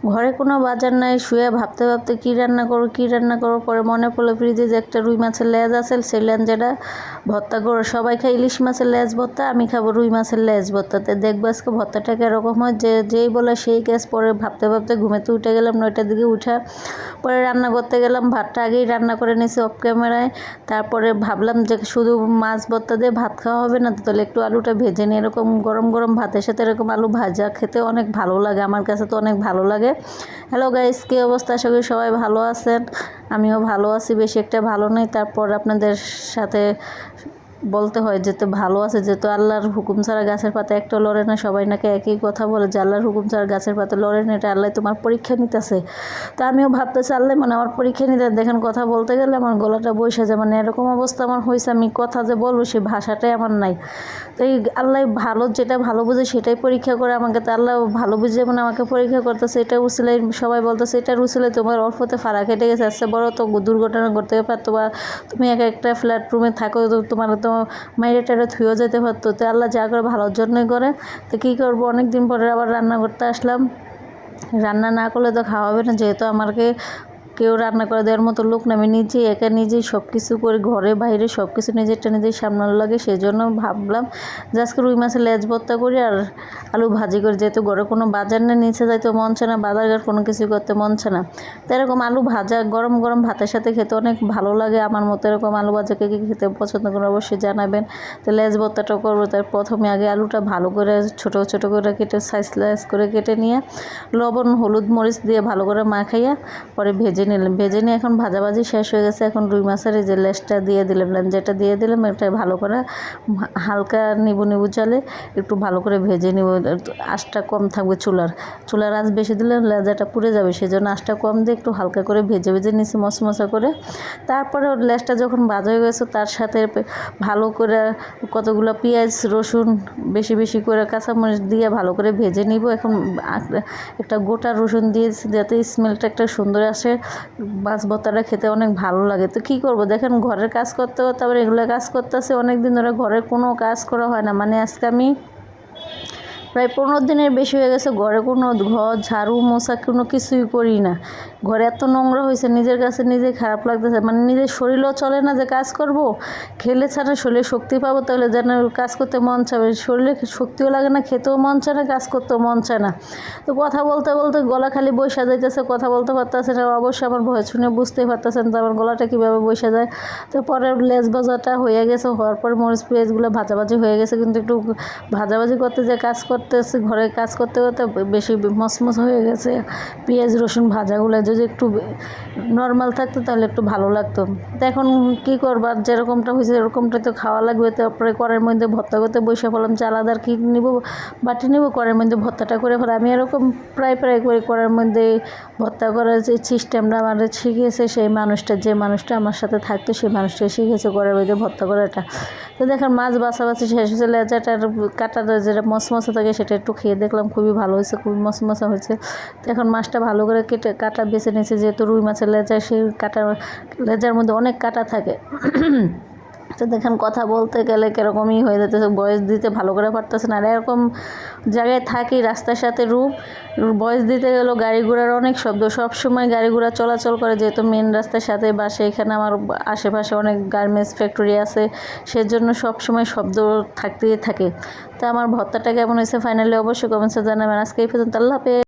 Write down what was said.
ঘরে কোনো বাজার নাই, শুয়ে ভাবতে ভাবতে কী রান্না করবো পরে মনে পড়লো ফ্রিজে যে একটা রুই মাছের লেজ আছে, সেই লেঞ্জেটা ভর্তা করো। সবাই খাই ইলিশ মাছের লেজ ভর্তা, আমি খাবো রুই মাছের লেজ ভর্তাতে। দেখবো আজকে ভর্তাটা কীরকম হয়, যেই বলে সেই গ্যাস। পরে ভাবতে ভাবতে ঘুমেতে উঠে গেলাম 9টার দিকে। উঠা পরে রান্না করতে গেলাম। ভাতটা আগেই রান্না করে নিয়েছি অফ ক্যামেরায়। তারপরে ভাবলাম যে শুধু মাছ ভর্তা দিয়ে ভাত খাওয়া হবে না, তাহলে একটু আলুটা ভেজে নিই। এরকম গরম গরম ভাতের সাথে এরকম আলু ভাজা খেতে অনেক ভালো লাগে, আমার কাছে তো অনেক ভালো লাগে। হ্যালো গাইস, কী অবস্থা? আশা করি সবাই ভালো আছেন। আমিও ভালো আছি, বেশি একটা ভালো নেই। তারপর আপনাদের সাথে বলতে হয় যেহেতু ভালো আছে, যেহেতু আল্লাহর হুকুম ছাড়া গাছের পাতা একটা লড়ে না। সবাই নাকি একই কথা বলে যে আল্লাহর হুকুম ছাড়া গাছের পাতা লড়ে না, এটা আল্লাহ তোমার পরীক্ষা নিতেছে। তো আমিও ভাবতেছি আল্লাহ মানে আমার পরীক্ষা নিতে। দেখেন কথা বলতে গেলে আমার গলাটা বসে যায়, মানে এরকম অবস্থা আমার হয়েছে, আমি কথা যে বলবো সেই ভাষাটাই আমার নাই। তো এই আল্লাহ ভালো, যেটা ভালো বুঝে সেটাই পরীক্ষা করে আমাকে। তো আল্লাহ ভালো বুঝে যেমন আমাকে পরীক্ষা করতেছে, এটা উচিলাই সবাই বলতেছে এটার উচিলাই তোমার অল্পতে ফাড়া কেটে গেছে, আসছে বড় তো দুর্ঘটনা ঘটতে পারতো, বা তুমি একটা ফ্ল্যাট রুমে থাকো, তো তোমার তো মাইরে টাইরে থুয়েও যেতে পারতো। তো আল্লাহ যা করে ভালোর জন্যই করে। তো কী করবো, অনেক দিন পরে আবার রান্না করতে আসলাম। রান্না না করলে তো খাওয়া হবে না, যেহেতু আমাকে কেউ রান্না করে দেওয়ার মতো লোক না, আমি নিজেই সব কিছু করি, ঘরে বাইরে সব কিছু নিজেই সামলানো লাগে। সেই জন্য ভাবলাম যে আজকে রুই মাছের লেজ ভর্তা করি আর আলু ভাজি করি। যেহেতু ঘরে কোনো বাজার নেই, নিচে যাইতে মন চায় না, বাজারঘাট কোনো কিছু করতে মন চায় না। তো এরকম আলু ভাজা গরম গরম ভাতের সাথে খেতে অনেক ভালো লাগে আমার মতো। এরকম আলু ভাজা কে খেতে পছন্দ করে অবশ্যই জানাবেন। তো লেজ ভর্তাটাও করবো। তার প্রথমে আগে আলুটা ভালো করে ছোটো ছোটো করে কেটে সাইজ করে কেটে নিয়ে লবণ হলুদ মরিচ দিয়ে ভালো করে মাখাইয়া পরে ভেজে নিলাম। ভেজে নিয়ে এখন ভাজাভাজি শেষ হয়ে গেছে। এখন রুই মাছের এই যে লেজটা দিয়ে দিলাম, যেটা দিয়ে দিলাম এটা ভালো করে হালকা নিবু চালে একটু ভালো করে ভেজে নিব। আঁচটা কম থাকবে, চুলার আঁচ বেশি দিলে লেজাটা পুড়ে যাবে, সেই জন্য আঁচটা কম দিয়ে একটু হালকা করে ভেজে নিছি মশমশা করে। তারপরে লেজটা যখন ভাজা হয়ে গেছে তার সাথে ভালো করে কতগুলো পেঁয়াজ রসুন বেশি করে কাঁচামরিচ দিয়ে ভালো করে ভেজে নিব। এখন একটা গোটা রসুন দিয়েছি যাতে স্মেলটা একটা সুন্দর আসে, মাছ ভর্তাটা খেতে অনেক ভালো লাগে। তো কী করবো, দেখেন ঘরের কাজ করতে করতে আবার এগুলো কাজ করতেছে। অনেক দিন ধরে ঘরের কোনো কাজ করা হয় না, মানে আজকে আমি প্রায় 15 দিনের বেশি হয়ে গেছে ঘরে কোনো ঘর ঝাড়ু মোছা কোনো কিছুই করি না। ঘরে এত নোংরা হয়েছে, নিজের কাছে নিজেই খারাপ লাগতেছে, মানে নিজের শরীরও চলে না যে কাজ করব। খেলে ছাড়া শরীরে শক্তি পাবো, তাহলে যেন কাজ করতে মন চাবে। শরীরে শক্তিও লাগে না, খেতেও মন চায় না, কাজ করতেও মন চায় না। তো কথা বলতে বলতে গলা খালি বইসা যাইতেছে, কথা বলতে পারতেছে না। অবশ্যই আমার ভয় শুনে বুঝতেই পারতেছেন তো আমার গলাটা কীভাবে বইসা যায়। তো পরে লেজ ভাজাটা হয়ে গেছে, হওয়ার পর মরিচ পেঁয়াজগুলো ভাজাভাজি হয়ে গেছে, কিন্তু একটু ভাজাভাজি করতে যে কাজ করতেছি ঘরে কাজ করতে করতে বেশি মসমস হয়ে গেছে। পেঁয়াজ রসুন ভাজাগুলো যদি একটু নর্মাল থাকতো তাহলে একটু ভালো লাগতো। তো এখন কী করবার, যেরকমটা হয়েছে এরকমটা তো খাওয়া লাগবে। তারপরে কড়াইয়ের মধ্যে ভর্তা করতে বসে পড়লাম। চাল আদার কী নিব, বাটি নিব, কড়াইয়ের মধ্যে ভর্তাটা করে ফেলে। আমি এরকম প্রায় করি কড়াইয়ের মধ্যে ভর্তা করার যে সিস্টেমটা আমার শিখিয়েছে যে মানুষটা আমার সাথে থাকতো, সেই মানুষটা শিখেছে কড়াইয়ের মধ্যে ভর্তা করাটা। তো দেখেন মাছ বাছাবাছি শেষ হয়েছে, লেজাটার কাটাটা যেটা মশমশা থাকে সেটা একটু খেয়ে দেখলাম খুবই ভালো হয়েছে, খুবই মশমশা হয়েছে। তো এখন মাছটা ভালো করে কেটে কাটা বেছে নিয়েছে, যেহেতু রুই মাছের লেজা, সেই লেজার মধ্যে অনেক কাটা থাকে। তো দেখেন কথা বলতে গেলে কীরকমই হয়ে যেতেছে, ভয়েস দিতে ভালো করে পারতেছে না। আর এরকম জায়গায় থাকি রাস্তার সাথে ভয়েস দিতে গেলেও গাড়ি ঘোড়ার অনেক শব্দ, সবসময় গাড়ি ঘোড়া চলাচল করে, যেহেতু মেন রাস্তার সাথে বা সেইখানে আমার আশেপাশে অনেক গার্মেন্টস ফ্যাক্টরি আছে, সেজন্য সবসময় শব্দ থাকতেই থাকে। তো আমার ভর্তাটা কেমন হয়েছে ফাইনালি অবশ্যই কমেন্টসে জানাবেন। আজকে এই পর্যন্ত, আল্লাহ হাফেজ।